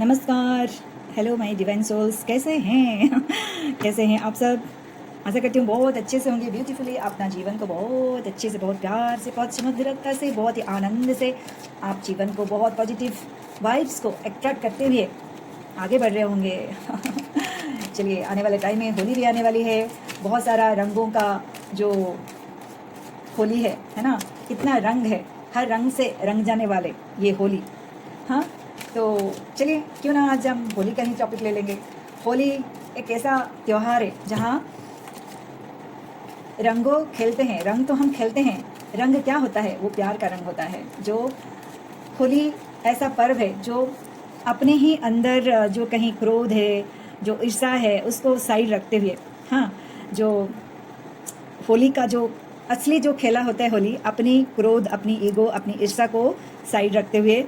नमस्कार। Hello my divine souls, कैसे हैं? कैसे हैं आप सब? आशा करती हूँ बहुत अच्छे से होंगे, ब्यूटीफुली अपना जीवन को बहुत अच्छे से, बहुत प्यार से, बहुत सुमधुरता से, बहुत ही आनंद से आप जीवन को बहुत पॉजिटिव वाइब्स को अट्रैक्ट करते हुए आगे बढ़ रहे होंगे। चलिए, आने वाले टाइम में होली भी आने वाली है। बहुत सारा रंगों का जो होली है ना? कितना रंग है, हर रंग से रंग जाने वाले ये होली। हाँ, तो चलिए क्यों ना आज हम होली का ही टॉपिक ले लेंगे। होली एक ऐसा त्यौहार है जहाँ रंगों खेलते हैं। रंग तो हम खेलते हैं, रंग क्या होता है? वो प्यार का रंग होता है। जो होली ऐसा पर्व है जो अपने ही अंदर जो कहीं क्रोध है, जो ईर्ष्या है, उसको साइड रखते हुए, हाँ, जो होली का जो असली जो खेला होता है होली, अपनी क्रोध, अपनी ईगो, अपनी ईर्ष्या को साइड रखते हुए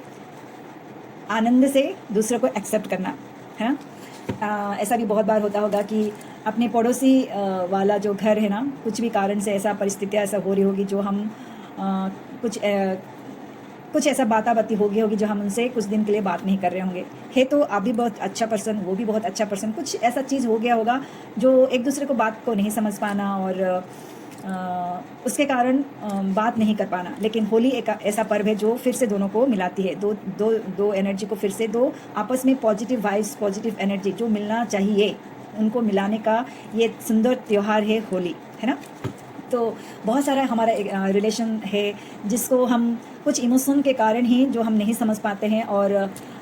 आनंद से दूसरों को एक्सेप्ट करना है ना। ऐसा भी बहुत बार होता होगा कि अपने पड़ोसी वाला जो घर है ना, कुछ भी कारण से ऐसा परिस्थितियाँ ऐसा हो रही होगी जो हम कुछ ऐसा बाती होगी जो हम उनसे कुछ दिन के लिए बात नहीं कर रहे होंगे। है तो आप भी बहुत अच्छा पर्सन, वो भी बहुत अच्छा पर्सन, कुछ ऐसा चीज़ हो गया होगा जो एक दूसरे को बात को नहीं समझ पाना और उसके कारण बात नहीं कर पाना। लेकिन होली एक ऐसा पर्व है जो फिर से दोनों को मिलाती है, दो दो दो एनर्जी को फिर से, दो आपस में पॉजिटिव वाइब्स, पॉजिटिव एनर्जी जो मिलना चाहिए उनको मिलाने का ये सुंदर त्यौहार है होली, है ना। तो बहुत सारा हमारा रिलेशन है जिसको हम कुछ इमोशन के कारण ही जो हम नहीं समझ पाते हैं और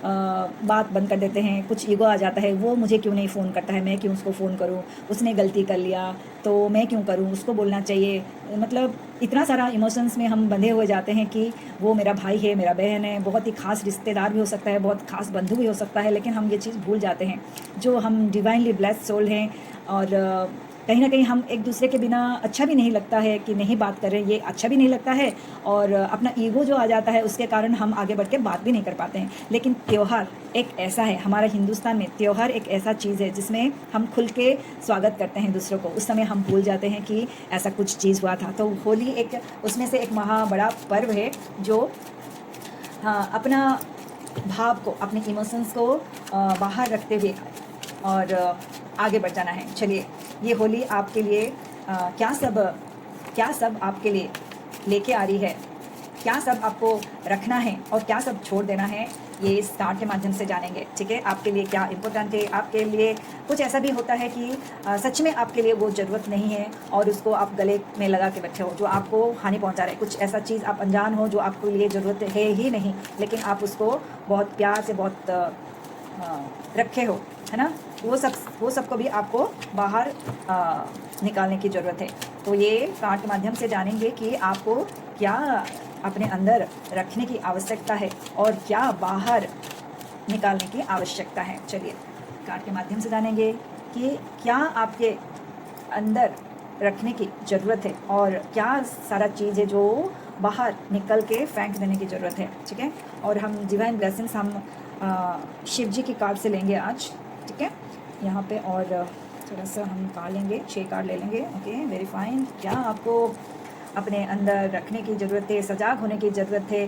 बात बंद कर देते हैं। कुछ ईगो आ जाता है, वो मुझे क्यों नहीं फ़ोन करता है, मैं क्यों उसको फ़ोन करूं, उसने गलती कर लिया तो मैं क्यों करूं, उसको बोलना चाहिए। मतलब इतना सारा इमोशंस में हम बंधे हुए जाते हैं कि वो मेरा भाई है, मेरा बहन है, बहुत ही खास रिश्तेदार भी हो सकता है, बहुत खास बंधु भी हो सकता है, लेकिन हम ये चीज़ भूल जाते हैं जो हम डिवाइनली ब्लेस्ड सोल हैं। और कहीं ना कहीं हम एक दूसरे के बिना अच्छा भी नहीं लगता है कि नहीं बात कर रहे, ये अच्छा भी नहीं लगता है। और अपना ईगो जो आ जाता है उसके कारण हम आगे बढ़ के बात भी नहीं कर पाते हैं। लेकिन त्यौहार एक ऐसा है, हमारा हिंदुस्तान में त्यौहार एक ऐसा चीज़ है जिसमें हम खुल के स्वागत करते हैं दूसरों को। उस समय हम भूल जाते हैं कि ऐसा कुछ चीज़ हुआ था। तो होली एक उसमें से एक महा बड़ा पर्व है जो अपना भाव को, अपने इमोशंस को बाहर रखते हुए और आगे बढ़ जाना है। चलिए, ये होली आपके लिए क्या सब आपके लिए लेके आ रही है, क्या सब आपको रखना है और क्या सब छोड़ देना है, ये इस कार्ड के माध्यम से जानेंगे। ठीक है, आपके लिए क्या इम्पोर्टेंट है। आपके लिए कुछ ऐसा भी होता है कि सच में आपके लिए वो ज़रूरत नहीं है और उसको आप गले में लगा के बैठे हो, जो आपको हानि पहुंचा रहे। कुछ ऐसा चीज़ आप अनजान हो जो आपके लिए ज़रूरत है ही नहीं, लेकिन आप उसको बहुत प्यार से बहुत रखे हो, है ना। वो सब को भी आपको बाहर निकालने की ज़रूरत है। तो ये कार्ड के माध्यम से जानेंगे कि आपको क्या अपने अंदर रखने की आवश्यकता है और क्या बाहर निकालने की आवश्यकता है। चलिए, कार्ड के माध्यम से जानेंगे कि क्या आपके अंदर रखने की ज़रूरत है और क्या सारा चीज़ है जो बाहर निकल के फेंक देने की ज़रूरत है। ठीक है, और हम डिवाइन ब्लेसिंग्स हम शिव जी की कार्ड से लेंगे आज। ठीक है, यहाँ पे और थोड़ा सा हम कार्ड लेंगे, 6 कार्ड ले लेंगे। Okay, very fine. क्या आपको अपने अंदर रखने की ज़रूरत है, सजाग होने की ज़रूरत है,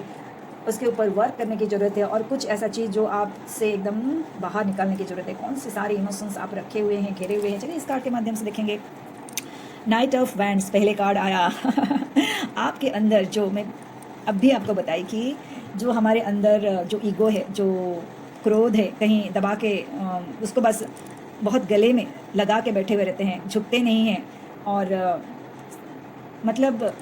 उसके ऊपर वर्क करने की ज़रूरत है और कुछ ऐसा चीज़ जो आपसे एकदम बाहर निकालने की ज़रूरत है। कौन से सारे इमोशंस आप रखे हुए हैं, घेरे हुए हैं। चलिए, इस कार्ड के माध्यम से देखेंगे। नाइट ऑफ वैंड्स पहले कार्ड आया। आपके अंदर जो मैं अब भी आपको बताई कि जो हमारे अंदर जो ईगो है, जो क्रोध है, कहीं दबा के उसको बस बहुत गले में लगा के बैठे हुए रहते हैं, झुकते नहीं हैं और मतलब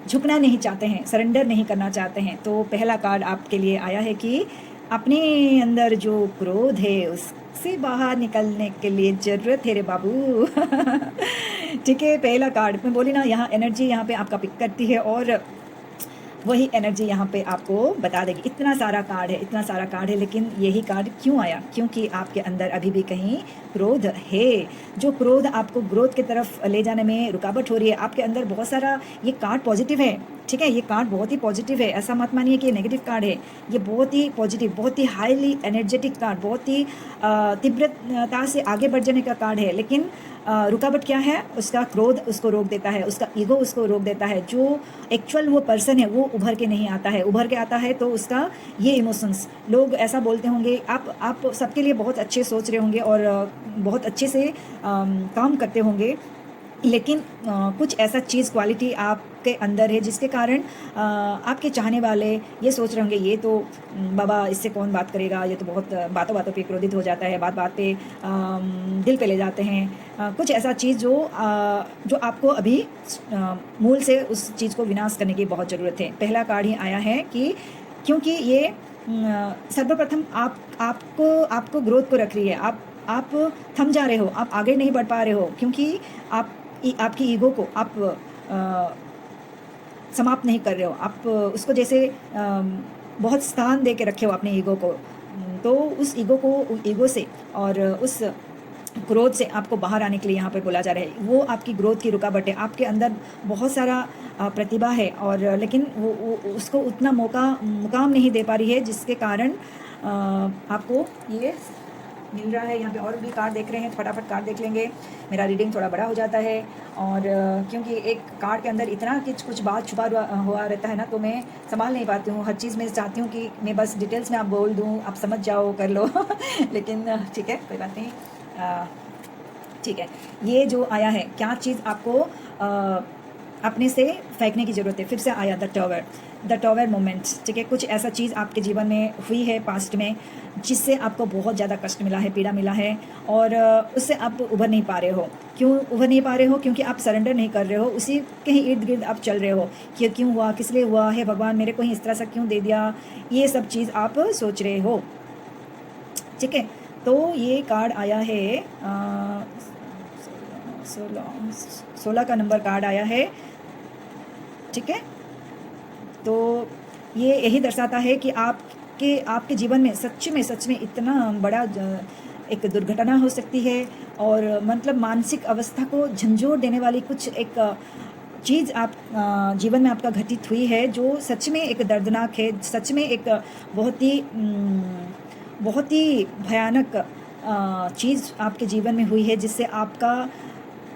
झुकना नहीं चाहते हैं, सरेंडर नहीं करना चाहते हैं। तो पहला कार्ड आपके लिए आया है कि अपने अंदर जो क्रोध है उससे बाहर निकलने के लिए ज़रूरत है रे बाबू। ठीक है, पहला कार्ड मैं बोली ना, यहाँ एनर्जी यहाँ पे आपका पिक करती है और वही एनर्जी यहाँ पे आपको बता देगी। इतना सारा कार्ड है, इतना सारा कार्ड है, लेकिन यही कार्ड क्यों आया? क्योंकि आपके अंदर अभी भी कहीं क्रोध है। जो क्रोध आपको ग्रोथ की तरफ ले जाने में रुकावट हो रही है, आपके अंदर बहुत सारा, ये कार्ड पॉजिटिव है। ठीक है, ये कार्ड बहुत ही पॉजिटिव है, ऐसा मत मानिए कि ये नेगेटिव कार्ड है। ये बहुत ही पॉजिटिव, बहुत ही हाईली एनर्जेटिक कार्ड, बहुत ही तीव्रता से आगे बढ़ जाने का कार्ड है। लेकिन रुकावट क्या है? उसका क्रोध उसको रोक देता है, उसका ईगो उसको रोक देता है। जो एक्चुअल वो पर्सन है वो उभर के नहीं आता है। उभर के आता है तो उसका ये इमोशंस, लोग ऐसा बोलते होंगे, आप सबके लिए बहुत अच्छे सोच रहे होंगे और बहुत अच्छे से काम करते होंगे, लेकिन कुछ ऐसा चीज़ क्वालिटी आपके अंदर है जिसके कारण आपके चाहने वाले ये सोच रहे होंगे, ये तो बाबा इससे कौन बात करेगा, ये तो बहुत बातों बातों पे क्रोधित हो जाता है, बात बात पे दिल पे ले जाते हैं। कुछ ऐसा चीज़ जो आपको अभी मूल से उस चीज़ को विनाश करने की बहुत ज़रूरत है। पहला कार्ड ही आया है कि क्योंकि ये सर्वप्रथम आपको ग्रोथ को रख रही है। आप थम जा रहे हो, आप आगे नहीं बढ़ पा रहे हो, क्योंकि आपकी ईगो को आप समाप्त नहीं कर रहे हो। आप उसको जैसे बहुत स्थान दे के रखे हो अपने ईगो को। तो उस ईगो से और उस ग्रोथ से आपको बाहर आने के लिए यहाँ पे बोला जा रहा है। वो आपकी ग्रोथ की रुकावट है। आपके अंदर बहुत सारा प्रतिभा है, और लेकिन वो उसको उतना मुकाम नहीं दे पा रही है, जिसके कारण आपको ये मिल रहा है। यहाँ पे और भी कार्ड देख रहे हैं, फटाफट कार्ड देख लेंगे, मेरा रीडिंग थोड़ा बड़ा हो जाता है। और क्योंकि एक कार्ड के अंदर इतना कुछ बात छुपा हुआ रहता है ना, तो मैं संभाल नहीं पाती हूँ। हर चीज़ में चाहती हूँ कि मैं बस डिटेल्स में आप बोल दूँ, आप समझ जाओ, कर लो लेकिन ठीक है, कोई बात नहीं। ठीक है, ये जो आया है, क्या चीज़ आपको अपने से फेंकने की ज़रूरत है? फिर से आया द टॉवर मोमेंट्स। ठीक है, कुछ ऐसा चीज़ आपके जीवन में हुई है पास्ट में जिससे आपको बहुत ज़्यादा कष्ट मिला है, पीड़ा मिला है, और उससे आप उभर नहीं पा रहे हो। क्यों उभर नहीं पा रहे हो? क्योंकि आप सरेंडर नहीं कर रहे हो, उसी के ही इर्द गिर्द आप चल रहे हो कि क्यों हुआ, किस लिए हुआ है, भगवान मेरे को ही इस तरह से क्यों दे दिया, ये सब चीज़ आप सोच रहे हो। ठीक है, तो ये कार्ड आया है 16 का नंबर कार्ड आया है। ठीक है, तो ये यही दर्शाता है कि आपके जीवन में सच में इतना बड़ा एक दुर्घटना हो सकती है, और मतलब मानसिक अवस्था को झंझोर देने वाली कुछ एक चीज़ आप जीवन में आपका घटित हुई है, जो सच में एक दर्दनाक है, सच में एक बहुत ही भयानक चीज़ आपके जीवन में हुई है, जिससे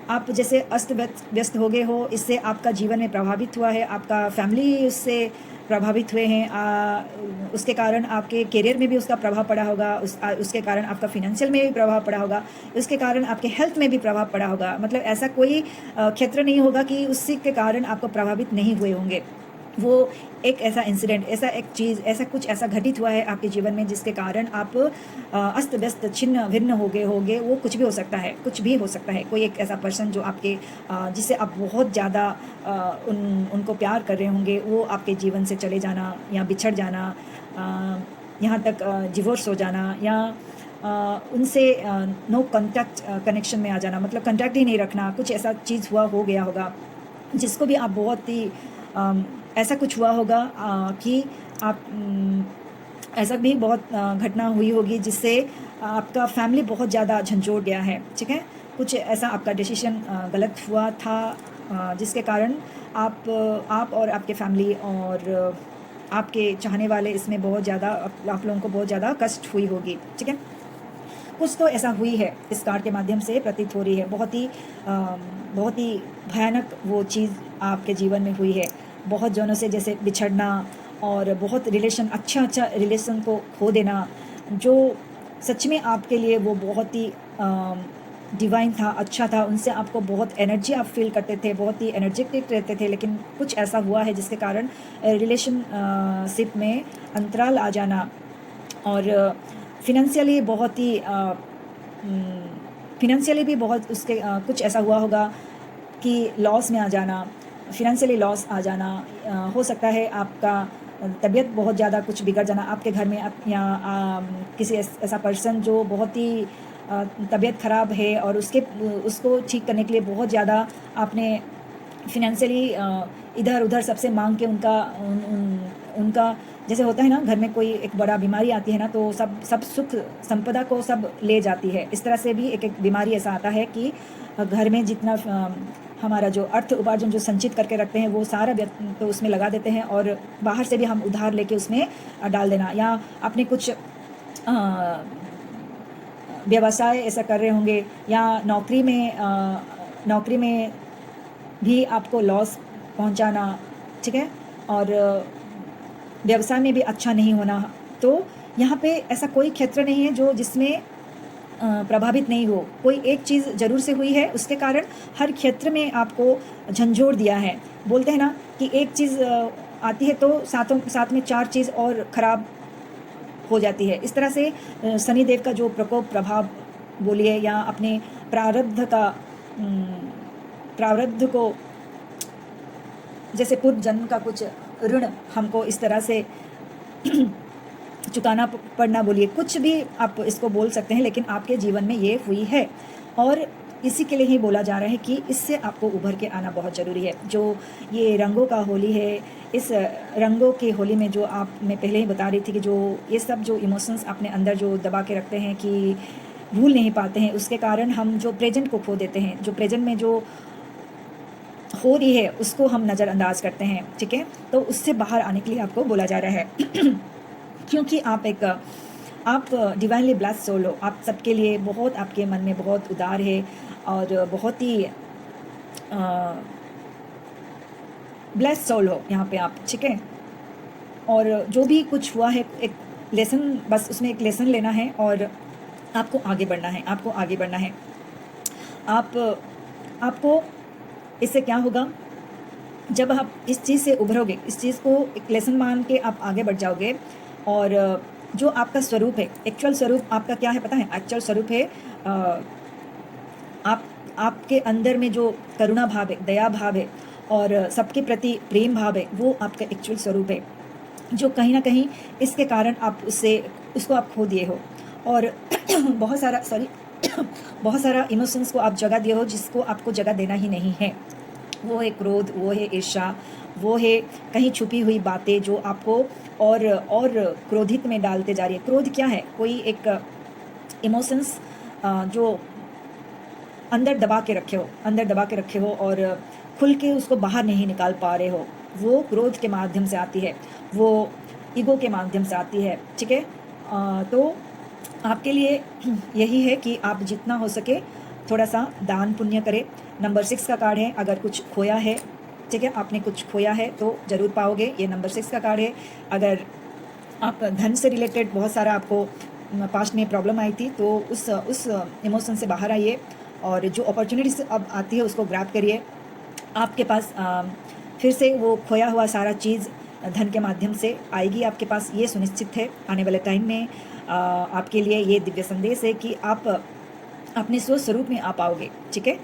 आप जैसे अस्त व्यस्त हो गए हो। इससे आपका जीवन में प्रभावित हुआ है, आपका फैमिली उससे प्रभावित हुए हैं। उसके कारण आपके करियर में भी उसका प्रभाव पड़ा होगा, उसके कारण आपका फिनेंशियल में भी प्रभाव पड़ा होगा, उसके कारण आपके हेल्थ में भी प्रभाव पड़ा होगा। मतलब ऐसा कोई क्षेत्र नहीं होगा कि उसी के कारण आपको प्रभावित नहीं हुए होंगे। वो एक ऐसा इंसिडेंट, ऐसा एक चीज़, ऐसा कुछ ऐसा घटित हुआ है आपके जीवन में जिसके कारण आप अस्त व्यस्त छिन्न भिन्न हो गए होंगे। वो कुछ भी हो सकता है, कुछ भी हो सकता है। कोई एक ऐसा पर्सन जो आपके जिससे आप बहुत ज़्यादा उनको प्यार कर रहे होंगे, वो आपके जीवन से चले जाना या बिछड़ जाना, यहाँ तक डिवोर्स हो जाना, या उनसे नो कॉन्टैक्ट कनेक्शन में आ जाना, मतलब कॉन्टैक्ट ही नहीं रखना। कुछ ऐसा चीज़ हो गया होगा जिसको भी आप बहुत ही ऐसा कुछ हुआ होगा कि आप ऐसा भी बहुत घटना हुई होगी जिससे आपका फैमिली बहुत ज़्यादा झंझोड़ गया है। ठीक है, कुछ ऐसा आपका डिसीजन गलत हुआ था जिसके कारण आप और आपके फैमिली और आपके चाहने वाले इसमें बहुत ज़्यादा आप लोगों को बहुत ज़्यादा कष्ट हुई होगी। ठीक है, कुछ तो ऐसा हुई है, इस कार्ड के माध्यम से प्रतीत हो रही है। बहुत ही भयानक वो चीज़ आपके जीवन में हुई है। बहुत जनों से जैसे बिछड़ना, और बहुत रिलेशन, अच्छा रिलेशन को खो देना, जो सच में आपके लिए वो बहुत ही डिवाइन था, अच्छा था, उनसे आपको बहुत एनर्जी आप फील करते थे, बहुत ही एनर्जेटिक रहते थे। लेकिन कुछ ऐसा हुआ है जिसके कारण रिलेशनशिप में अंतराल आ जाना, और फिनेंशियली भी बहुत उसके कुछ ऐसा हुआ होगा कि लॉस में आ जाना, फिनेंशियली लॉस आ जाना। हो सकता है आपका तबीयत बहुत ज़्यादा कुछ बिगड़ जाना आपके घर में, या किसी ऐसा पर्सन जो बहुत ही तबीयत ख़राब है, और उसको ठीक करने के लिए बहुत ज़्यादा आपने फिनेंशियली इधर उधर सबसे मांग के उनका जैसे होता है ना, घर में कोई एक बड़ा बीमारी आती है ना, तो सब सुख संपदा को सब ले जाती है। इस तरह से भी एक बीमारी ऐसा आता है कि घर में जितना हमारा जो अर्थ उपार्जन जो संचित करके रखते हैं वो सारा तो उसमें लगा देते हैं, और बाहर से भी हम उधार लेके उसमें डाल देना, या अपने कुछ व्यवसाय ऐसा कर रहे होंगे, या नौकरी में भी आपको लॉस पहुंचाना, ठीक है, और व्यवसाय में भी अच्छा नहीं होना। तो यहाँ पे ऐसा कोई क्षेत्र नहीं है जो जिसमें प्रभावित नहीं हो। कोई एक चीज़ ज़रूर से हुई है, उसके कारण हर क्षेत्र में आपको झंझोड़ दिया है। बोलते हैं ना कि एक चीज़ आती है तो साथ में 4 चीज़ और ख़राब हो जाती है। इस तरह से शनिदेव का जो प्रकोप प्रभाव बोलिए, या अपने प्रारब्ध को, जैसे पूर्व जन्म का कुछ ऋण हमको इस तरह से चुकाना पड़ना बोलिए, कुछ भी आप इसको बोल सकते हैं, लेकिन आपके जीवन में ये हुई है, और इसी के लिए ही बोला जा रहा है कि इससे आपको उभर के आना बहुत ज़रूरी है। जो ये रंगों का होली है, इस रंगों की होली में जो मैं पहले ही बता रही थी कि जो ये सब जो इमोशंस अपने अंदर जो दबा के रखते हैं कि भूल नहीं पाते हैं, उसके कारण हम जो प्रेजेंट को खो देते हैं, जो प्रेजेंट में जो हो रही है उसको हम नज़रअंदाज करते हैं, ठीक है। तो उससे बाहर आने के लिए आपको बोला जा रहा है क्योंकि आप डिवाइनली ब्लेस्ड सोल हो। आप सबके लिए बहुत, आपके मन में बहुत उदार है और बहुत ही ब्लेस्ड सोल हो यहाँ पे आप, ठीक है। और जो भी कुछ हुआ है, एक लेसन, बस उसमें एक लेसन लेना है और आपको आगे बढ़ना है, आपको आगे बढ़ना है। आपको इससे क्या होगा, जब आप इस चीज़ से उभरोगे, इस चीज़ को एक लेसन मान के आप आगे बढ़ जाओगे, और जो आपका स्वरूप है, एक्चुअल स्वरूप आपका क्या है पता है? एक्चुअल स्वरूप है आपके अंदर में जो करुणा भाव है, दया भाव है, और सबके प्रति प्रेम भाव है, वो आपका एक्चुअल स्वरूप है, जो कहीं ना कहीं इसके कारण आप उसको आप खो दिए हो, और बहुत सारा इमोशंस को आप जगह दिए हो जिसको आपको जगह देना ही नहीं है। वो है क्रोध, वो है ईर्ष्या, वो है कहीं छुपी हुई बातें जो आपको और क्रोधित में डालते जा रही है। क्रोध क्या है? कोई एक इमोशंस जो अंदर दबा के रखे हो और खुल के उसको बाहर नहीं निकाल पा रहे हो, वो क्रोध के माध्यम से आती है, वो ईगो के माध्यम से आती है, ठीक है। तो आपके लिए यही है कि आप जितना हो सके थोड़ा सा दान पुण्य करें। नंबर 6 का कार्ड है, अगर कुछ खोया है, ठीक है, आपने कुछ खोया है तो ज़रूर पाओगे। ये नंबर 6 का कार्ड है। अगर आप धन से रिलेटेड बहुत सारा आपको पास्ट में प्रॉब्लम आई थी, तो उस इमोशन से बाहर आइए, और जो अपॉर्चुनिटीज अब आती है उसको ग्रैब करिए। आपके पास फिर से वो खोया हुआ सारा चीज़ धन के माध्यम से आएगी आपके पास, ये सुनिश्चित है। आने वाले टाइम में आपके लिए ये दिव्य संदेश है कि आप अपने स्वरूप में आ पाओगे, ठीक है।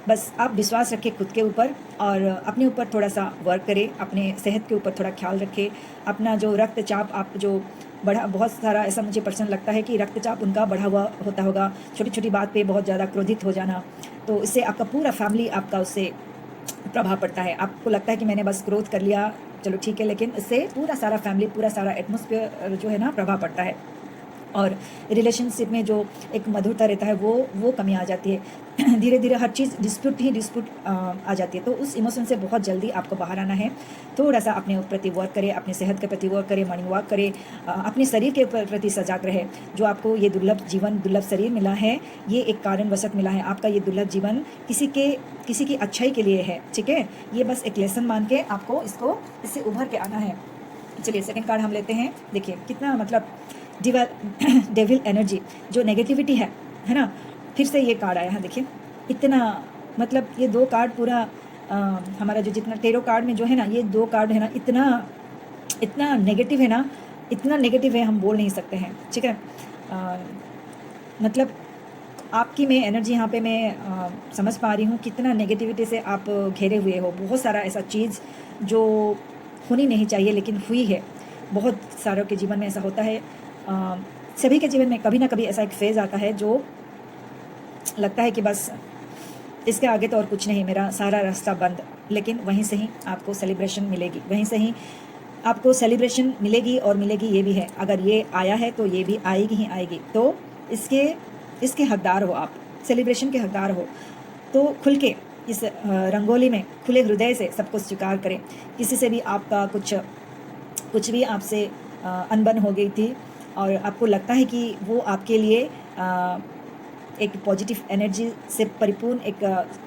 बस आप विश्वास रखें खुद के ऊपर, और अपने ऊपर थोड़ा सा वर्क करें, अपने सेहत के ऊपर थोड़ा ख्याल रखें। अपना जो रक्तचाप आप जो बढ़ा, बहुत सारा ऐसा मुझे पर्सन लगता है कि रक्तचाप उनका बढ़ा हुआ होता होगा, छोटी छोटी बात पे बहुत ज़्यादा क्रोधित हो जाना, तो इससे आपका पूरा फैमिली आपका उससे प्रभाव पड़ता है। आपको लगता है कि मैंने बस क्रोध कर लिया, चलो ठीक है, लेकिन इससे पूरा सारा फैमिली, पूरा सारा एटमॉस्फेयर जो है ना प्रभाव पड़ता है, और रिलेशनशिप में जो एक मधुरता रहता है वो कमी आ जाती है। धीरे धीरे हर चीज़ डिस्प्यूट आ जाती है। तो उस इमोशन से बहुत जल्दी आपको बाहर आना है। थोड़ा सा अपने प्रति वर्क करें, अपनी सेहत के प्रति वर्क करें, मॉर्निंग वॉक करें, अपने शरीर के प्रति सजाग रहे। जो आपको ये दुर्लभ शरीर मिला है, ये एक कारणवश मिला है। आपका ये दुर्लभ जीवन किसी की अच्छाई के लिए है, ठीक है। ये बस एक लेसन मान के आपको इससे उभर के आना है। चलिए सेकंड कार्ड हम लेते हैं। देखिए कितना मतलब डेविल एनर्जी, जो नेगेटिविटी है ना, फिर से ये कार्ड आया है। देखिए इतना मतलब ये 2 कार्ड पूरा हमारा जो जितना टेरो कार्ड में जो है ना, ये 2 कार्ड है ना, इतना नेगेटिव है ना, इतना नेगेटिव है हम बोल नहीं सकते हैं, ठीक है। मतलब आपकी मैं एनर्जी यहाँ पे मैं समझ पा रही हूँ कितना नेगेटिविटी से आप घेरे हुए हो। बहुत सारा ऐसा चीज़ जो होनी नहीं चाहिए लेकिन हुई है। बहुत सारों के जीवन में ऐसा होता है। सभी के जीवन में कभी ना कभी ऐसा एक फेज़ आता है जो लगता है कि बस इसके आगे तो और कुछ नहीं, मेरा सारा रास्ता बंद। लेकिन वहीं से ही आपको सेलिब्रेशन मिलेगी, वहीं से ही आपको सेलिब्रेशन मिलेगी, और मिलेगी ये भी है। अगर ये आया है तो ये भी आएगी ही आएगी। तो इसके हकदार हो आप, सेलिब्रेशन के हकदार हो। तो खुल के इस रंगोली में खुले हृदय से सब कुछ स्वीकार करें। किसी से भी आपका कुछ भी आपसे अनबन हो गई थी और आपको लगता है कि वो आपके लिए एक पॉजिटिव एनर्जी से परिपूर्ण एक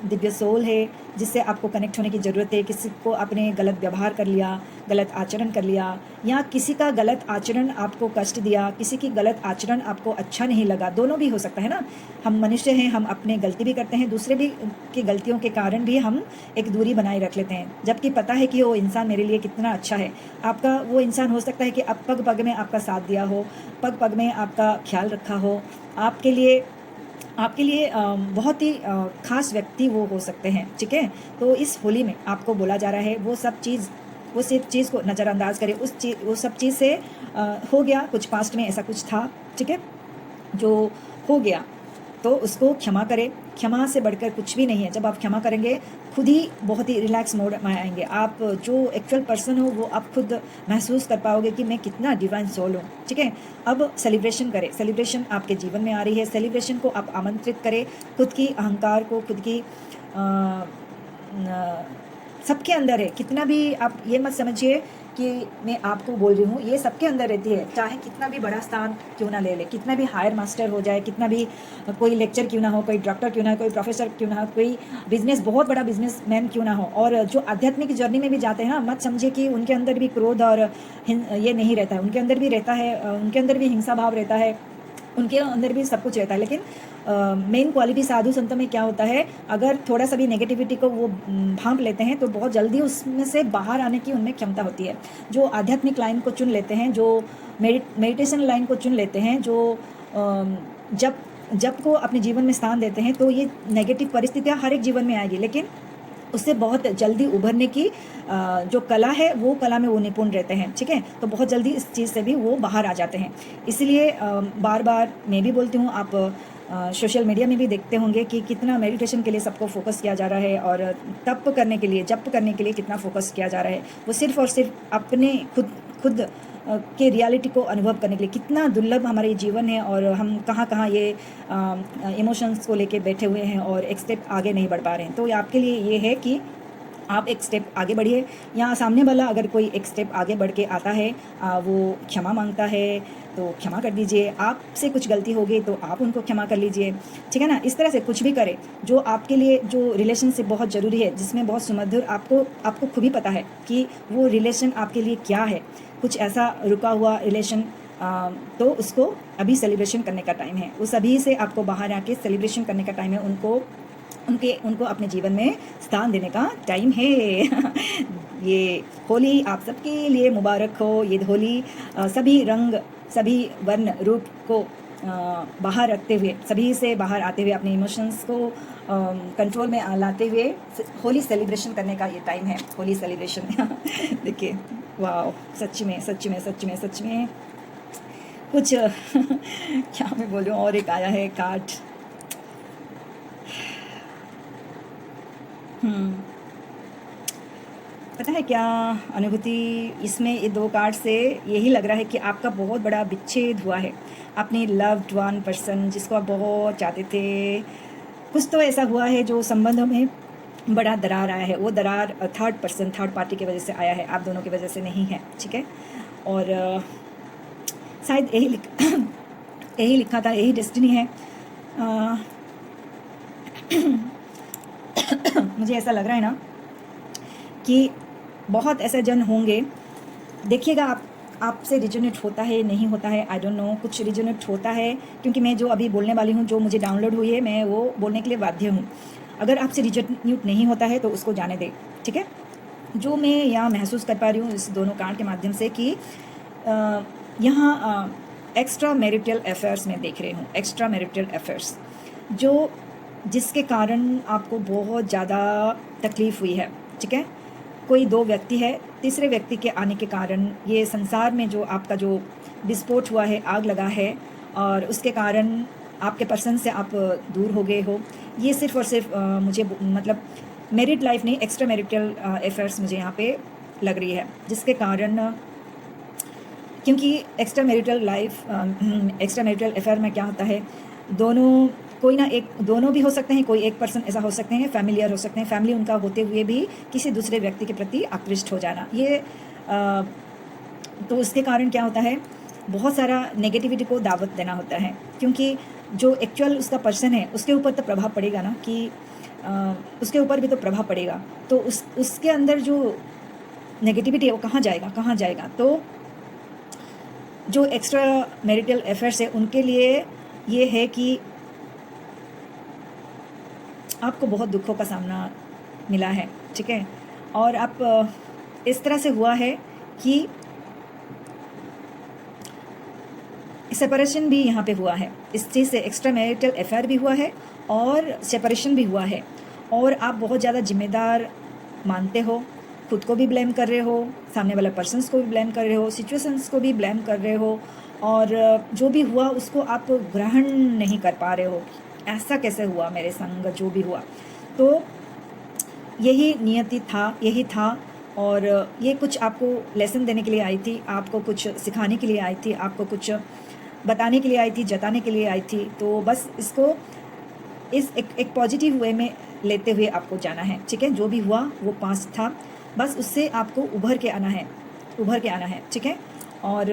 दिव्य सोल है जिससे आपको कनेक्ट होने की ज़रूरत है। किसी को आपने गलत व्यवहार कर लिया, गलत आचरण कर लिया, या किसी का गलत आचरण आपको कष्ट दिया, किसी की गलत आचरण आपको अच्छा नहीं लगा, दोनों भी हो सकता है ना। हम मनुष्य हैं, हम अपने गलती भी करते हैं, दूसरे भी की गलतियों के कारण भी हम एक दूरी बनाए रख लेते हैं, जबकि पता है कि वो इंसान मेरे लिए कितना अच्छा है। आपका वो इंसान हो सकता है कि अब पग पग में आपका साथ दिया हो, पग पग में आपका ख्याल रखा हो, आपके लिए बहुत ही ख़ास व्यक्ति वो हो सकते हैं, ठीक है। तो इस होली में आपको बोला जा रहा है वो सब चीज़ को नज़रअंदाज करें। वो सब चीज़ से हो गया कुछ, पास्ट में ऐसा कुछ था, ठीक है, जो हो गया तो उसको क्षमा करें। क्षमा से बढ़कर कुछ भी नहीं है। जब आप क्षमा करेंगे खुद ही बहुत ही रिलैक्स मोड में आएंगे। आप जो एक्चुअल पर्सन हो वो आप खुद महसूस कर पाओगे कि मैं कितना डिवाइन सोल हूँ, ठीक है। अब सेलिब्रेशन करें। सेलिब्रेशन आपके जीवन में आ रही है, सेलिब्रेशन को आप आमंत्रित करें। खुद की अहंकार को, खुद की सबके अंदर है। कितना भी आप ये मत समझिए कि मैं आपको बोल रही हूँ, ये सबके अंदर रहती है। चाहे कितना भी बड़ा स्थान क्यों ना ले ले, कितना भी हायर मास्टर हो जाए, कितना भी कोई लेक्चर क्यों ना हो, कोई डॉक्टर क्यों ना हो, कोई प्रोफेसर क्यों ना हो, कोई बहुत बड़ा बिजनेसमैन क्यों ना हो, और जो आध्यात्मिक जर्नी में भी जाते हैं ना, मत समझिए कि उनके अंदर भी क्रोध और ये नहीं रहता है। उनके अंदर भी रहता है, उनके अंदर भी हिंसा भाव रहता है, उनके अंदर भी सब कुछ रहता है। लेकिन मेन क्वालिटी साधु संतों में क्या होता है, अगर थोड़ा सा भी नेगेटिविटी को वो भांप लेते हैं तो बहुत जल्दी उसमें से बाहर आने की उनमें क्षमता होती है। जो आध्यात्मिक लाइन को चुन लेते हैं, जो मेडिटेशन लाइन को चुन लेते हैं, जो जब को अपने जीवन में स्थान देते हैं, तो ये नेगेटिव परिस्थितियाँ हर एक जीवन में आएगी, लेकिन उससे बहुत जल्दी उभरने की जो कला है वो कला में वो निपुण रहते हैं, ठीक है। तो बहुत जल्दी इस चीज़ से भी वो बाहर आ जाते हैं। इसलिए बार बार मैं भी बोलती हूँ, आप सोशल मीडिया में भी देखते होंगे कि कितना मेडिटेशन के लिए सबको फोकस किया जा रहा है, और तप करने के लिए, जप करने के लिए कितना फोकस किया जा रहा है। वो सिर्फ और सिर्फ अपने खुद के रियलिटी को अनुभव करने के लिए। कितना दुर्लभ हमारे जीवन है, और हम कहाँ कहाँ ये इमोशंस को लेके बैठे हुए हैं और एक स्टेप आगे नहीं बढ़ पा रहे हैं। तो आपके लिए ये है कि आप एक स्टेप आगे बढ़िए, या सामने वाला अगर कोई एक स्टेप आगे बढ़ के आता है, वो क्षमा मांगता है तो क्षमा कर दीजिए। आपसे कुछ गलती हो गई तो आप उनको क्षमा कर लीजिए, ठीक है ना। इस तरह से कुछ भी करें जो आपके लिए, जो रिलेशनशिप बहुत ज़रूरी है, जिसमें बहुत सुमधुर, आपको खुद ही पता है कि वो रिलेशन आपके लिए क्या है। कुछ ऐसा रुका हुआ रिलेशन, तो उसको अभी सेलिब्रेशन करने का टाइम है। उस अभी से आपको बाहर आके सेलिब्रेशन करने का टाइम है। उनको अपने जीवन में स्थान देने का टाइम है। ये होली आप सबके लिए मुबारक हो। ये होली सभी रंग, सभी वर्ण रूप को बाहर रखते हुए, सभी से बाहर आते हुए, अपने इमोशंस को कंट्रोल में लाते हुए होली सेलिब्रेशन करने का ये टाइम है। होली सेलिब्रेशन देखिए, वाह, सच में कुछ क्या मैं बोलूँ। और एक आया है कार्ड, पता है क्या अनुभूति इसमें, ये 2 कार्ड से यही लग रहा है कि आपका बहुत बड़ा विच्छेद हुआ है अपने लव्ड वन पर्सन जिसको आप बहुत चाहते थे। कुछ तो ऐसा हुआ है जो संबंधों में बड़ा दरार आया है। वो दरार थर्ड पार्टी की वजह से आया है, आप दोनों की वजह से नहीं है, ठीक है। और शायद यही लिखा था, यही डेस्टिनी है। मुझे ऐसा लग रहा है ना कि बहुत ऐसे जन होंगे, देखिएगा आपसे रिजोनेट होता है नहीं होता है, आई डोंट नो। कुछ रिजोनेट होता है, क्योंकि मैं जो अभी बोलने वाली हूँ, जो मुझे डाउनलोड हुई है, मैं वो बोलने के लिए बाध्य हूँ। अगर आपसे रिजोनेट नहीं होता है तो उसको जाने दे, ठीक है। जो मैं यहाँ महसूस कर पा रही हूँ इस दोनों कार्ड के माध्यम से कि यहाँ एक्स्ट्रा मैरिटल अफेयर्स में देख रही हूँ, एक्स्ट्रा मैरिटल अफेयर्स जिसके कारण आपको बहुत ज़्यादा तकलीफ़ हुई है, ठीक है। कोई 2 व्यक्ति है, तीसरे व्यक्ति के आने के कारण ये संसार में जो आपका जो विस्फोट हुआ है, आग लगा है, और उसके कारण आपके पर्सन से आप दूर हो गए हो। ये सिर्फ और सिर्फ मुझे मतलब मैरिड लाइफ नहीं, एक्स्ट्रा मैरिटल अफेयर्स मुझे यहाँ पे लग रही है, जिसके कारण, क्योंकि एक्स्ट्रा मैरिटल अफेयर में क्या होता है, दोनों कोई ना एक, दोनों भी हो सकते हैं, कोई एक पर्सन ऐसा हो सकते हैं, फैमिलियर हो सकते हैं, फैमिली उनका होते हुए भी किसी दूसरे व्यक्ति के प्रति आकृष्ट हो जाना, ये तो उसके कारण क्या होता है, बहुत सारा नेगेटिविटी को दावत देना होता है, क्योंकि जो एक्चुअल उसका पर्सन है उसके ऊपर तो प्रभाव पड़ेगा ना, कि उसके ऊपर भी तो प्रभाव पड़ेगा, तो उसके अंदर जो नेगेटिविटी है वो कहाँ जाएगा, कहाँ जाएगा। तो जो एक्स्ट्रा मैरिटल अफेयर्स है उनके लिए ये है कि आपको बहुत दुखों का सामना मिला है, ठीक है, और आप इस तरह से हुआ है कि सेपरेशन भी यहाँ पे हुआ है, इस चीज़ से एक्स्ट्रा मैरिटल अफेयर भी हुआ है और सेपरेशन भी हुआ है, और आप बहुत ज़्यादा जिम्मेदार मानते हो, खुद को भी ब्लेम कर रहे हो, सामने वाले पर्सन्स को भी ब्लेम कर रहे हो, सिचुएशंस को भी ब्लेम कर रहे हो, और जो भी हुआ उसको आप ग्रहण नहीं कर पा रहे हो, ऐसा कैसे हुआ मेरे संग, जो भी हुआ। तो यही नियति था, यही था, और ये कुछ आपको लेसन देने के लिए आई थी, आपको कुछ सिखाने के लिए आई थी, आपको कुछ बताने के लिए आई थी, जताने के लिए आई थी। तो बस इसको इस एक पॉजिटिव वे में लेते हुए आपको जाना है, ठीक है। जो भी हुआ वो पास्ट था, बस उससे आपको उभर के आना है, उभर के आना है, ठीक है। और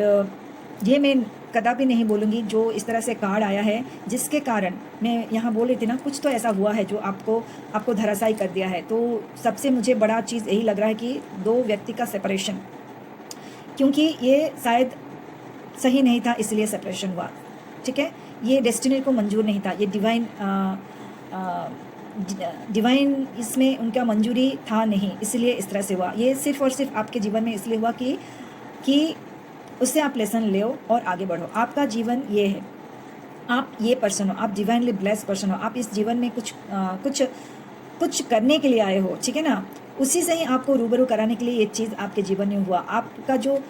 ये मैं कदापि नहीं बोलूँगी जो इस तरह से कार्ड आया है, जिसके कारण मैं यहाँ बोल रही थी ना, कुछ तो ऐसा हुआ है जो आपको धराशायी कर दिया है। तो सबसे मुझे बड़ा चीज़ यही लग रहा है कि दो व्यक्ति का सेपरेशन, क्योंकि ये शायद सही नहीं था इसलिए सेपरेशन हुआ, ठीक है। ये डेस्टिनी को मंजूर नहीं था, ये डिवाइन इसमें उनका मंजूरी था नहीं, इसलिए इस तरह से हुआ। ये सिर्फ और सिर्फ आपके जीवन में इसलिए हुआ कि उससे आप लेसन ले और आगे बढ़ो। आपका जीवन ये है, आप ये पर्सन हो, आप डिवाइनली ब्लेस्ड पर्सन हो, आप इस जीवन में कुछ करने के लिए आए हो, ठीक है ना। उसी से ही आपको रूबरू कराने के लिए ये चीज़ आपके जीवन में हुआ। आपका जो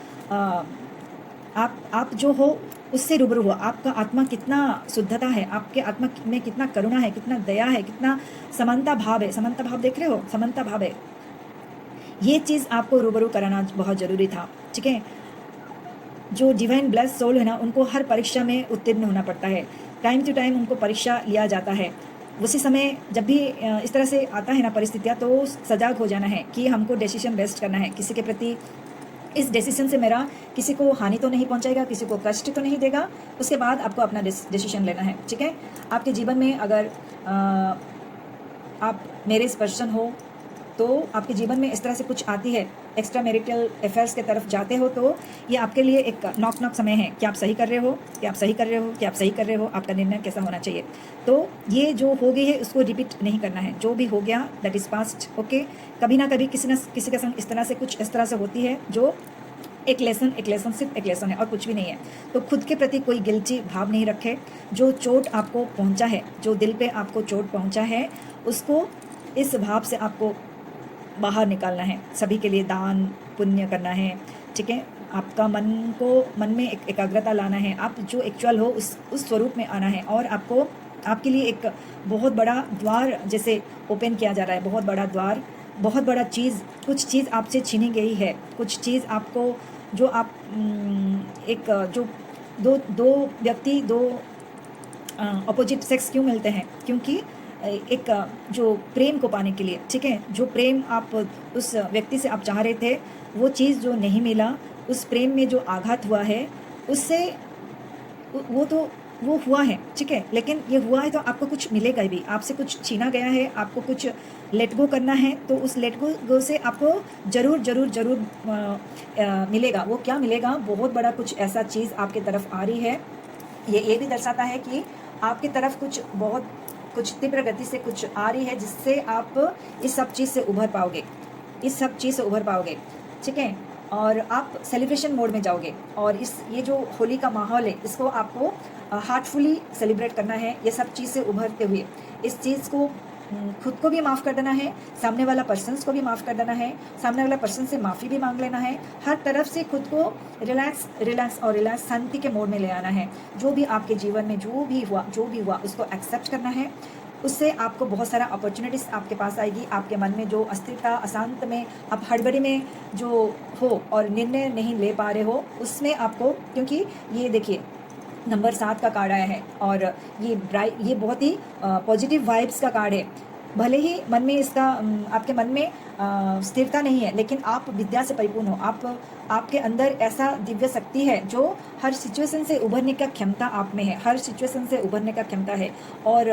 आप जो हो उससे रूबरू हुआ। आपका आत्मा कितना शुद्धता है, आपके आत्मा में कितना करुणा है, कितना दया है, कितना समानता भाव है। समानता भाव देख रहे हो, समानता भाव है। ये चीज़ आपको रूबरू कराना बहुत ज़रूरी था, ठीक है। जो डिवाइन ब्लेस्ड सोल है ना, उनको हर परीक्षा में उत्तीर्ण होना पड़ता है, टाइम टू टाइम उनको परीक्षा लिया जाता है। उसी समय जब भी इस तरह से आता है ना परिस्थितियाँ, तो सजाग हो जाना है कि हमको डिसीजन बेस्ट करना है किसी के प्रति। इस डिसीजन से मेरा किसी को हानि तो नहीं पहुंचाएगा, किसी को कष्ट तो नहीं देगा, उसके बाद आपको अपना डिसीजन लेना है, ठीक है। आपके जीवन में अगर आप मेरे पर्सन हो, तो आपके जीवन में इस तरह से कुछ आती है, एक्स्ट्रा मैरिटल अफेयर्स के तरफ जाते हो, तो ये आपके लिए एक नॉक समय है कि आप सही कर रहे हो, कि आप सही कर रहे हो, कि आप सही कर रहे हो, आपका निर्णय कैसा होना चाहिए। तो ये जो हो गई है उसको रिपीट नहीं करना है, जो भी हो गया दैट इज़ पास्ट, ओके। कभी ना कभी किसी के संग इस तरह से होती है, जो एक लेसन सिर्फ एक लेसन है और कुछ भी नहीं है। तो खुद के प्रति कोई गिल्टी भाव नहीं रखे। जो चोट आपको पहुंचा है, जो दिल पे आपको चोट पहुंचा है, उसको इस भाव से आपको बाहर निकालना है। सभी के लिए दान पुण्य करना है, ठीक है। आपका मन में एक एकाग्रता लाना है, आप जो एक्चुअल हो उस स्वरूप में आना है, और आपके लिए एक बहुत बड़ा द्वार जैसे ओपन किया जा रहा है, बहुत बड़ा द्वार, बहुत बड़ा चीज़, कुछ चीज़ आपसे छीनी गई है, कुछ चीज़ आपको जो आप एक जो दो व्यक्ति, दो अपोजिट सेक्स क्यों मिलते हैं, क्योंकि एक जो प्रेम को पाने के लिए, ठीक है, जो प्रेम आप उस व्यक्ति से आप चाह रहे थे, वो चीज़ जो नहीं मिला, उस प्रेम में जो आघात हुआ है, उससे वो हुआ है, ठीक है। लेकिन ये हुआ है तो आपको कुछ मिलेगा भी, आपसे कुछ छीना गया है, आपको कुछ लेट गो करना है, तो उस लेट गो से आपको ज़रूर मिलेगा। वो क्या मिलेगा, बहुत बड़ा कुछ ऐसा चीज़ आपके तरफ आ रही है। ये भी दर्शाता है कि आपकी तरफ कुछ तीव्र गति से कुछ आ रही है, जिससे आप इस सब चीज़ से उभर पाओगे, ठीक है। और आप सेलिब्रेशन मोड में जाओगे, और ये जो होली का माहौल है, इसको आपको हार्टफुली सेलिब्रेट करना है। ये सब चीज़ से उभरते हुए इस चीज़ को खुद को भी माफ़ कर देना है, सामने वाला पर्सन्स को भी माफ़ कर देना है, सामने वाला पर्सन से माफ़ी भी मांग लेना है। हर तरफ से खुद को रिलैक्स शांति के मोड में ले आना है। जो भी आपके जीवन में जो भी हुआ उसको एक्सेप्ट करना है। उससे आपको बहुत सारा अपॉर्चुनिटीज़ आपके पास आएगी। आपके मन में जो अस्थिरता, अशांत में, आप हड़बड़ी में जो हो और निर्णय नहीं ले पा रहे हो, उसमें आपको, क्योंकि ये देखिए, नंबर 7 का कार्ड आया है और ये बहुत ही पॉजिटिव वाइब्स का कार्ड है। भले ही मन में इसका आपके मन में स्थिरता नहीं है, लेकिन आप विद्या से परिपूर्ण हो। आपके अंदर ऐसा दिव्य शक्ति है जो हर सिचुएशन से उभरने का क्षमता आप में है, हर सिचुएशन से उभरने का क्षमता है। और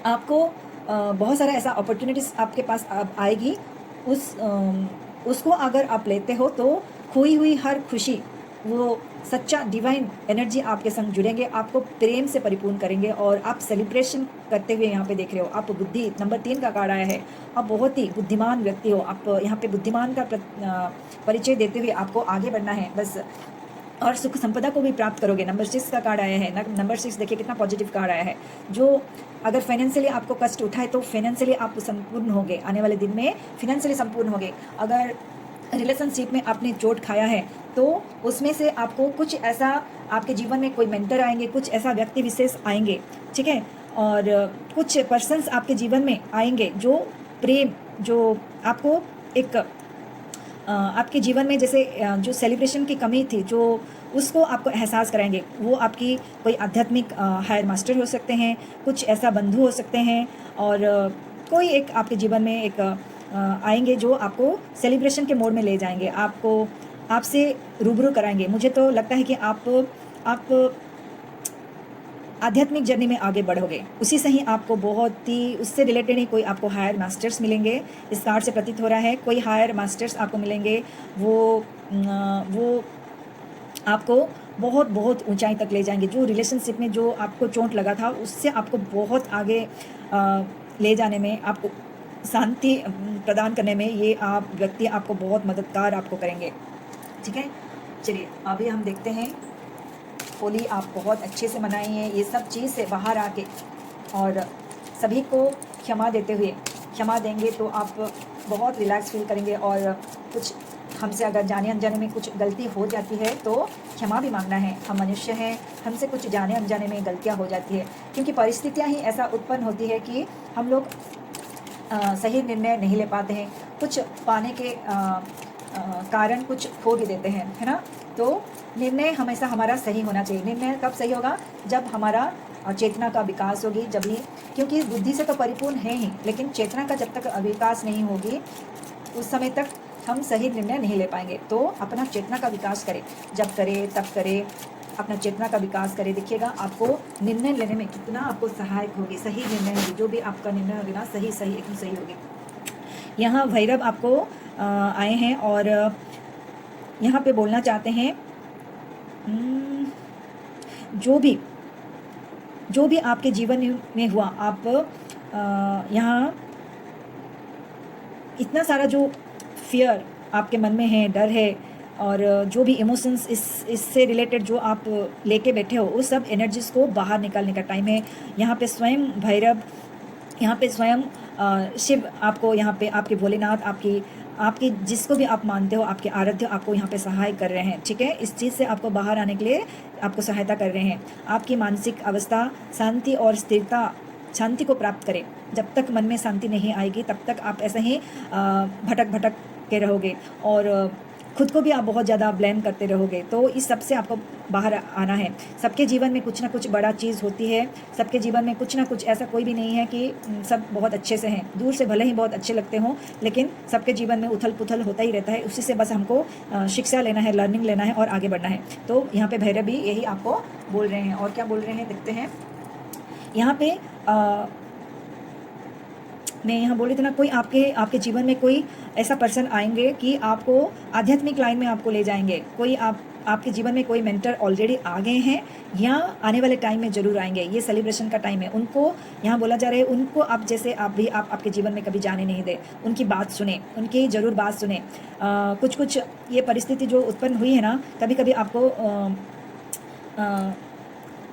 आपको बहुत सारा ऐसा अपॉर्चुनिटीज़ आपके पास अब आएगी। उसको अगर आप लेते हो तो खोई हुई हर खुशी, वो सच्चा डिवाइन एनर्जी आपके संग जुड़ेंगे, आपको प्रेम से परिपूर्ण करेंगे और आप सेलिब्रेशन करते हुए यहाँ पे देख रहे हो। आप बुद्धि, नंबर 3 का कार्ड आया है। आप बहुत ही बुद्धिमान व्यक्ति हो। आप यहाँ पे बुद्धिमान का परिचय देते हुए आपको आगे बढ़ना है बस, और सुख संपदा को भी प्राप्त करोगे। नंबर 6 का कार्ड आया है। नंबर 6 देखिए कितना पॉजिटिव कार्ड आया है। जो अगर फाइनेंशियली आपको कष्ट उठाए तो फाइनेंशियली आप संपूर्ण होगे, आने वाले दिन में फाइनेंशियली संपूर्ण होगे। अगर रिलेशनशिप में आपने चोट खाया है तो उसमें से आपको कुछ ऐसा, आपके जीवन में कोई मेंटर आएंगे, कुछ ऐसा व्यक्ति विशेष आएंगे, ठीक है, और कुछ पर्सन्स आपके जीवन में आएंगे जो प्रेम, जो आपको एक आपके जीवन में जैसे जो सेलिब्रेशन की कमी थी, जो उसको आपको एहसास कराएंगे। वो आपकी कोई आध्यात्मिक हायर मास्टर हो सकते हैं, कुछ ऐसा बंधु हो सकते हैं, और कोई एक आपके जीवन में एक आएंगे जो आपको सेलिब्रेशन के मोड में ले जाएंगे, आपसे रूबरू कराएंगे। मुझे तो लगता है कि आप आध्यात्मिक जर्नी में आगे बढ़ोगे, उसी से ही आपको बहुत ही उससे रिलेटेड ही कोई आपको हायर मास्टर्स मिलेंगे। इस कार्ड से प्रतीत हो रहा है कोई हायर मास्टर्स आपको मिलेंगे, वो आपको बहुत बहुत ऊंचाई तक ले जाएंगे। जो रिलेशनशिप में जो आपको चोट लगा था उससे आपको बहुत आगे ले जाने में, आपको शांति प्रदान करने में ये आप व्यक्ति आपको बहुत मददगार आपको करेंगे, ठीक है। चलिए अभी हम देखते हैं होली आप बहुत अच्छे से मनाई है, ये सब चीज़ से बाहर आके और सभी को क्षमा देते हुए, क्षमा देंगे तो आप बहुत रिलैक्स फील करेंगे। और कुछ हमसे अगर जाने अनजाने में कुछ गलती हो जाती है तो क्षमा भी मांगना है। हम मनुष्य हैं, हमसे कुछ जाने अनजाने में गलतियां हो जाती है, क्योंकि परिस्थितियां ही ऐसा उत्पन्न होती है कि हम लोग सही निर्णय नहीं ले पाते हैं, कुछ पाने के कारण कुछ खो भी देते हैं, है ना। तो निर्णय हमेशा हमारा सही होना चाहिए। निर्णय कब सही होगा? जब हमारा चेतना का विकास होगी, जब ही, क्योंकि बुद्धि से तो परिपूर्ण है ही, लेकिन चेतना का जब तक विकास नहीं होगी उस समय तक हम सही निर्णय नहीं ले पाएंगे। तो अपना चेतना का विकास करें, जब करें तब करें, अपना चेतना का विकास करें। देखिएगा आपको निर्णय लेने में कितना आपको सहायक होगी, सही निर्णय होगी, जो भी आपका निर्णय होगी ना सही एकदम सही होगी। यहाँ भैरव आपको आए हैं और यहाँ पे बोलना चाहते हैं जो भी आपके जीवन में हुआ, आप यहाँ इतना सारा जो फियर आपके मन में है, डर है, और जो भी इमोशंस इससे रिलेटेड जो आप लेके बैठे हो, उस सब एनर्जीज़ को बाहर निकालने का टाइम है। यहाँ पे स्वयं भैरव, यहाँ पे स्वयं शिव आपको, यहाँ पे आपके भोलेनाथ, आपकी जिसको भी आप मानते हो, आपके आराध्य आपको यहाँ पे सहाय कर रहे हैं, ठीक है। इस चीज़ से आपको बाहर आने के लिए आपको सहायता कर रहे हैं। आपकी मानसिक अवस्था शांति और स्थिरता, शांति को प्राप्त करें। जब तक मन में शांति नहीं आएगी तब तक आप ऐसे ही भटक के रहोगे और खुद को भी आप बहुत ज़्यादा ब्लेम करते रहोगे। तो इस सब से आपको बाहर आना है। सबके जीवन में कुछ ना कुछ बड़ा चीज़ होती है, सबके जीवन में कुछ ना कुछ, ऐसा कोई भी नहीं है कि सब बहुत अच्छे से हैं। दूर से भले ही बहुत अच्छे लगते हों, लेकिन सबके जीवन में उथल पुथल होता ही रहता है। उसी से बस हमको शिक्षा लेना है, लर्निंग लेना है और आगे बढ़ना है। तो यहाँ पे भैरव भी यही आपको बोल रहे हैं। और क्या बोल रहे हैं देखते हैं। यहाँ पे मैं यहाँ बोल रही थी ना, कोई आपके जीवन में कोई ऐसा पर्सन आएंगे कि आपको आध्यात्मिक लाइन में आपको ले जाएंगे। कोई आपके जीवन में कोई मेंटर ऑलरेडी आ गए हैं या आने वाले टाइम में ज़रूर आएंगे। ये सेलिब्रेशन का टाइम है। उनको यहाँ बोला जा रहा है, उनको आप जैसे आप आपके जीवन में कभी जाने नहीं दे, उनकी बात सुने, उनकी ज़रूर बात सुने। कुछ ये परिस्थिति जो उत्पन्न हुई है ना, कभी कभी आपको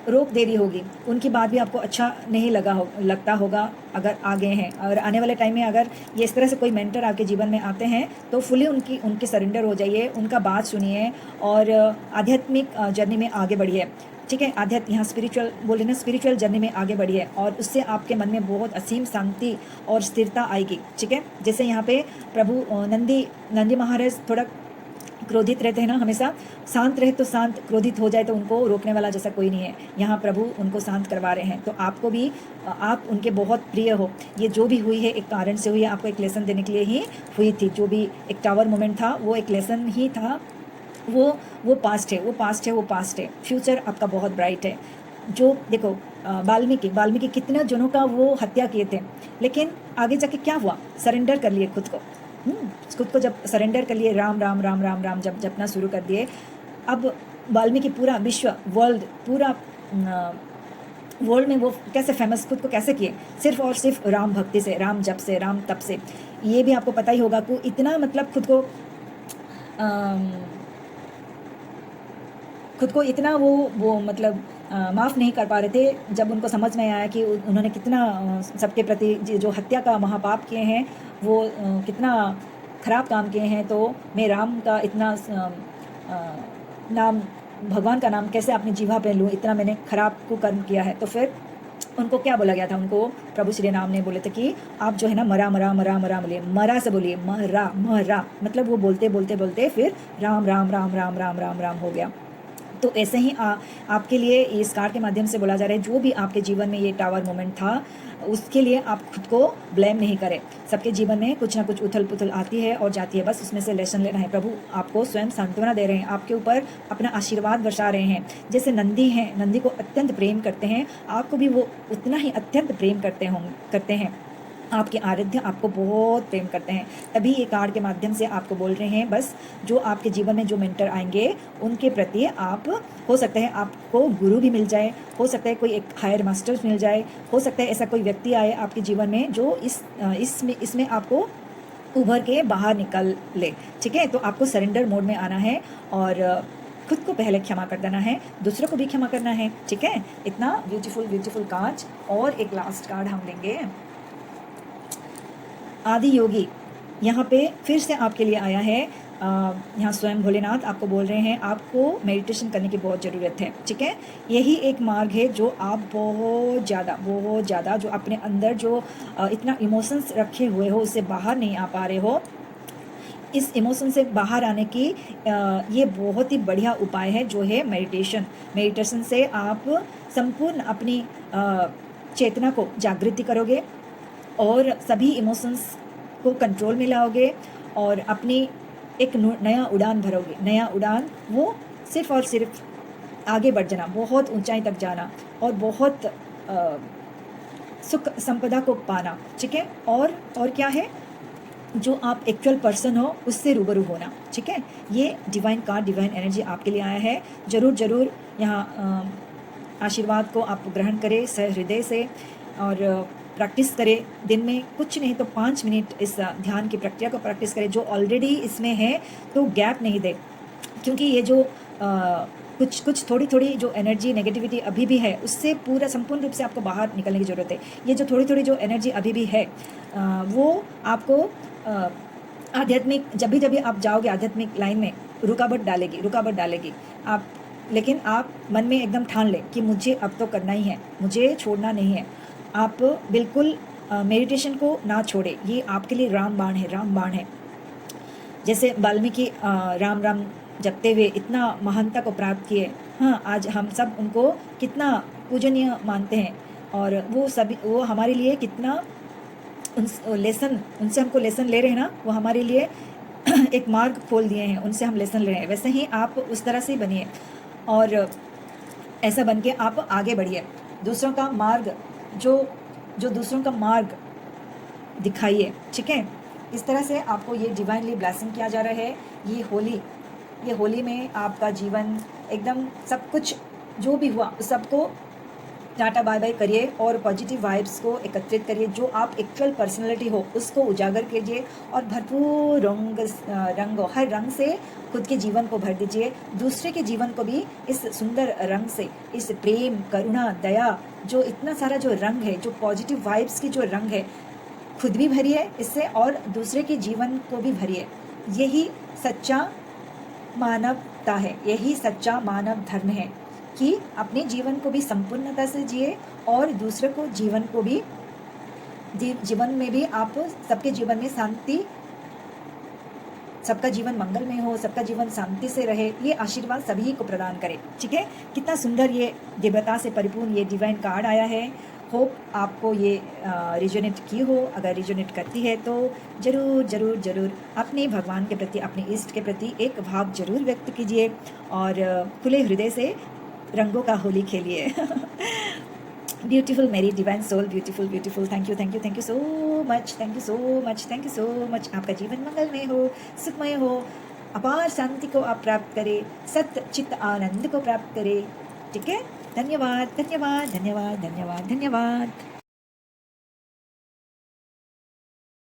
रोक दे दी होगी, उनकी बात भी आपको अच्छा नहीं लगता होगा अगर आ गए हैं। और आने वाले टाइम में अगर ये इस तरह से कोई मेंटर आपके जीवन में आते हैं तो फुली उनके सरेंडर हो जाइए, उनका बात सुनिए और आध्यात्मिक जर्नी में आगे बढ़िए, ठीक है। यहाँ स्पिरिचुअल बोले ना, स्पिरिचुअल जर्नी में आगे बढ़िए और उससे आपके मन में बहुत असीम शांति और स्थिरता आएगी, ठीक है। जैसे यहाँ पे प्रभु नंदी महाराज थोड़ा क्रोधित रहते हैं ना हमेशा, शांत रहे तो शांत, क्रोधित हो जाए तो उनको रोकने वाला जैसा कोई नहीं है। यहाँ प्रभु उनको शांत करवा रहे हैं। तो आपको भी आप उनके बहुत प्रिय हो। ये जो भी हुई है एक कारण से हुई है, आपको एक लेसन देने के लिए ही हुई थी। जो भी एक टावर मोमेंट था वो एक लेसन ही था। वो पास्ट है, वो पास्ट है, वो पास्ट है। फ्यूचर आपका बहुत ब्राइट है। जो देखो वाल्मीकि कितने जनों का वो हत्या किए थे, लेकिन आगे जाके क्या हुआ? सरेंडर कर लिए खुद को। खुद को जब सरेंडर कर लिए, राम राम राम राम राम जब जपना शुरू कर दिए, अब वाल्मीकि पूरा विश्व पूरा वर्ल्ड में वो कैसे फेमस खुद को कैसे किए? सिर्फ और सिर्फ राम भक्ति से, राम जप से, राम तप से। ये भी आपको पता ही होगा कि इतना मतलब खुद को इतना वो मतलब माफ़ नहीं कर पा रहे थे। जब उनको समझ में आया कि उन्होंने कितना सबके प्रति जो हत्या का महापाप किए हैं, वो कितना खराब काम किए हैं, तो मैं राम का इतना नाम, भगवान का नाम कैसे अपनी जीवा पे लूँ? इतना मैंने खराब को कर्म किया है। तो फिर उनको क्या बोला गया था? उनको प्रभु श्री राम ने बोले थे कि आप जो है ना मरा मरा मरा मरा बोलिए, मरा से बोलिए, मरा मरा, मतलब वो बोलते बोलते बोलते फिर राम राम राम राम राम राम राम हो गया। तो ऐसे ही आपके लिए इस कार्ड के माध्यम से बोला जा रहा है, जो भी आपके जीवन में ये टावर मोमेंट था, उसके लिए आप खुद को ब्लेम नहीं करें। सबके जीवन में कुछ ना कुछ उथल पुथल आती है और जाती है, बस उसमें से लेसन लेना है। प्रभु आपको स्वयं सांत्वना दे रहे हैं, आपके ऊपर अपना आशीर्वाद बरसा रहे हैं। जैसे नंदी हैं, नंदी को अत्यंत प्रेम करते हैं, आपको भी वो उतना ही अत्यंत प्रेम करते हैं। आपके आराध्य आपको बहुत प्रेम करते हैं। तभी ये कार्ड के माध्यम से आपको बोल रहे हैं, बस जो आपके जीवन में जो मेंटर आएंगे उनके प्रति आप, हो सकता है आपको गुरु भी मिल जाए, हो सकता है कोई एक हायर मास्टर्स मिल जाए, हो सकता है ऐसा कोई व्यक्ति आए आपके जीवन में जो इसमें आपको उभर के बाहर निकल ले। ठीक है, तो आपको सरेंडर मोड में आना है और खुद को पहले क्षमा कर देना है, दूसरों को भी क्षमा करना है। ठीक है, इतना ब्यूटीफुल कार्ड। और एक लास्ट कार्ड हम लेंगे। आदि योगी यहाँ पे फिर से आपके लिए आया है। यहाँ स्वयं भोलेनाथ आपको बोल रहे हैं, आपको मेडिटेशन करने की बहुत ज़रूरत है। ठीक है, यही एक मार्ग है जो आप बहुत ज़्यादा जो अपने अंदर जो इतना इमोशंस रखे हुए हो, उससे बाहर नहीं आ पा रहे हो। इस इमोशन से बाहर आने की ये बहुत ही बढ़िया उपाय है, जो है मेडिटेशन से आप संपूर्ण अपनी चेतना को जागृति करोगे और सभी इमोशंस को कंट्रोल में लाओगे और अपनी एक नया उड़ान भरोगे। नया उड़ान वो सिर्फ और सिर्फ आगे बढ़ जाना, बहुत ऊंचाई तक जाना और बहुत सुख संपदा को पाना। ठीक है, और क्या है, जो आप एक्चुअल पर्सन हो उससे रूबरू होना। ठीक है, ये डिवाइन कार्ड, डिवाइन एनर्जी आपके लिए आया है। ज़रूर यहाँ आशीर्वाद को आप ग्रहण करें सहृदय से और प्रैक्टिस करें। दिन में कुछ नहीं तो 5 मिनट इस ध्यान की प्रक्रिया को प्रैक्टिस करें। जो ऑलरेडी इसमें है तो गैप नहीं दे, क्योंकि ये जो कुछ थोड़ी जो एनर्जी नेगेटिविटी अभी भी है, उससे पूरा संपूर्ण रूप से आपको बाहर निकलने की ज़रूरत है। ये जो थोड़ी जो एनर्जी अभी भी है, वो आपको आध्यात्मिक, जब भी आप जाओगे आध्यात्मिक लाइन में, रुकावट डालेगी आप। लेकिन आप मन में एकदम ठान लें कि मुझे अब तो करना ही है, मुझे छोड़ना नहीं है। आप बिल्कुल मेडिटेशन को ना छोड़े, ये आपके लिए रामबाण है। जैसे वाल्मीकि राम राम जपते हुए इतना महानता को प्राप्त किए। हाँ, आज हम सब उनको कितना पूजनीय मानते हैं और वो हमारे लिए कितना उनसे हमको लेसन ले रहे हैं ना, वो हमारे लिए एक मार्ग खोल दिए हैं, उनसे हम लेसन ले रहे हैं। वैसे ही आप उस तरह से ही बनिए और ऐसा बन के आप आगे बढ़िए। दूसरों का मार्ग जो दूसरों का मार्ग दिखाइए। ठीक है, इस तरह से आपको ये डिवाइनली ब्लेसिंग किया जा रहा है। ये होली में आपका जीवन एकदम सब कुछ जो भी हुआ सबको टाटा बाय बाय करिए और पॉजिटिव वाइब्स को एकत्रित करिए। जो आप एक्चुअल पर्सनैलिटी हो उसको उजागर कीजिए और भरपूर रंग हर रंग से खुद के जीवन को भर दीजिए। दूसरे के जीवन को भी इस सुंदर रंग से, इस प्रेम, करुणा, दया, जो इतना सारा जो रंग है, जो पॉजिटिव वाइब्स की जो रंग है, खुद भी भरिए इससे और दूसरे के जीवन को भी भरिए। यही सच्चा मानवता है, यही सच्चा मानव धर्म है कि अपने जीवन को भी संपूर्णता से जिए और दूसरे को जीवन में भी आप सबके जीवन में शांति सबका जीवन मंगलमय हो, सबका जीवन शांति से रहे, ये आशीर्वाद सभी को प्रदान करे। ठीक है, कितना सुंदर ये दिव्यता से परिपूर्ण ये डिवाइन कार्ड आया है। होप आपको ये रिजोनेट की हो। अगर रिजोनेट करती है तो ज़रूर ज़रूर ज़रूर अपने भगवान के प्रति, अपने इष्ट के प्रति एक भाव जरूर व्यक्त कीजिए और खुले हृदय से रंगों का होली खेलिए। ब्यूटीफुल मेरी divine soul, beautiful beautiful, thank you thank you thank you so much, thank you so much, thank you so much. आपका जीवन मंगलमय हो, सुखमय हो, अपार शांति को आप प्राप्त करें, सत्य चित्त आनंद को प्राप्त करें। ठीक है, धन्यवाद धन्यवाद धन्यवाद धन्यवाद धन्यवाद।